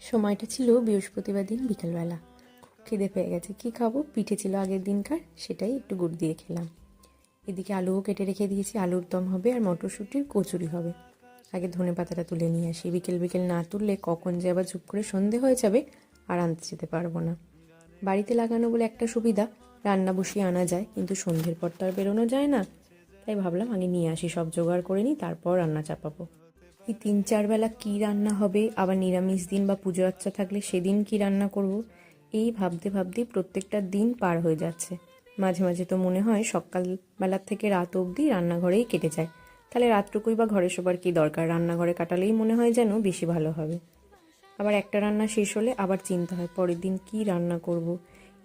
সময়টা ছিল বৃহস্পতিবার দিন বিকেলবেলা। খুব খিদে পেয়ে গেছে। কি খাবো? পিঠে ছিল আগের দিনকার, সেটাই একটু গুড় দিয়ে খেলাম। এদিকে আলুও কেটে রেখে দিয়েছি, আলুর দম হবে আর মটরশুঁটির কচুরি হবে। আগে ধনেপাতাটা তুলে নিয়ে আসি, বিকেল বিকেল না তুললে কখন যে আবার চুপ করে সন্ধে হয়ে যাবে আর আনতে যেতে পারবো না। বাড়িতে লাগানো বলে একটা সুবিধা, রান্না বসিয়ে আনা যায়, কিন্তু সন্ধ্যের পর তো আর বেরোনো যায় না। তাই ভাবলাম আগে নিয়ে আসি, সব জোগাড় করে নিই, তারপর রান্না চাপাবো। এই 3-4 বেলা কী রান্না হবে, আবার নিরামিষ দিন বা পুজো আচ্চা থাকলে সেদিন কি রান্না করব, এই ভাবতে ভাবতেই প্রত্যেকটা দিন পার হয়ে যাচ্ছে। মাঝে মাঝে তো মনে হয় সকালবেলার থেকে রাত অবধি রান্নাঘরেই কেটে যায়। তাহলে রাতটুকুই বা ঘরে শোবার কী দরকার, রান্নাঘরে কাটালেই মনে হয় যেন বেশি ভালো হবে। আবার একটা রান্না শেষ হলে আবার চিন্তা হয় পরের দিন কী রান্না করব।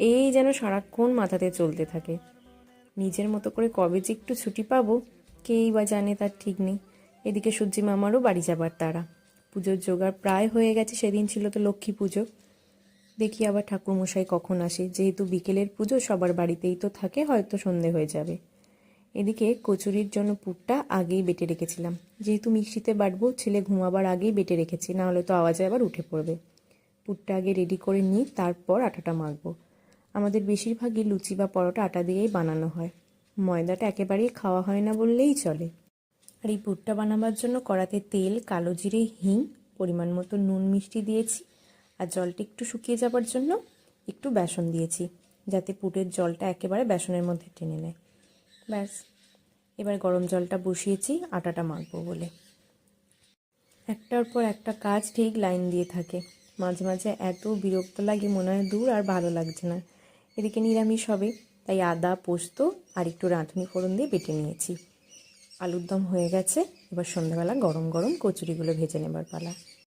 এই যেন সারাক্ষণ মাথাতে চলতে থাকে। নিজের মতো করে কবে যে একটু ছুটি পাবো, কেই বা জানে, তার ঠিক নেই। এদিকে সূর্যি মামারও বাড়ি যাবার তাড়া। পুজোর জোগাড় প্রায় হয়ে গেছে, সেদিন ছিল তো লক্ষ্মী পুজো। দেখি আবার ঠাকুরমশাই কখন আসে, যেহেতু বিকেলের পুজো সবার বাড়িতেই তো থাকে, হয়তো সন্ধে হয়ে যাবে। এদিকে কচুরির জন্য পুরটা আগেই বেটে রেখেছিলাম, যেহেতু মিক্সিতে বাটবো, ছেলে ঘুমাবার আগেই বেটে রেখেছি, না হলে তো আওয়াজে আবার উঠে পড়বে। পুরটা আগে রেডি করে নিই, তারপর আটাটা মাখবো। আমাদের বেশিরভাগই লুচি বা পরোটা আটা দিয়েই বানানো হয়, ময়দাটা একেবারেই খাওয়া হয় না বললেই চলে। আর এই পুরটা বানাবার জন্য কড়াতে তেল, কালো জিরে, হিং, পরিমাণ মতো নুন মিষ্টি দিয়েছি। আর জলটা একটু শুকিয়ে যাবার জন্য একটু বেসন দিয়েছি, যাতে পুরের জলটা একেবারে বেসনের মধ্যে টেনে নেয়। ব্যাস, এবার গরম জলটা বসিয়েছি আটাটা মাখবো বলে। একটার পর একটা কাজ ঠিক লাইন দিয়ে থাকে। মাঝে মাঝে এত বিরক্ত লাগে, মনে হয় দূর আর ভালো লাগছে না। এদিকে নিরামিষ হবে, তাই আদা, পোস্ত আর একটু রাঁধুনি ফোড়ন দিয়ে বেটে নিয়েছি। আলুর দম হয়ে গেছে, এবার সন্ধ্যাবেলা গরম গরম কচুরিগুলো ভেজে নেবার পালা।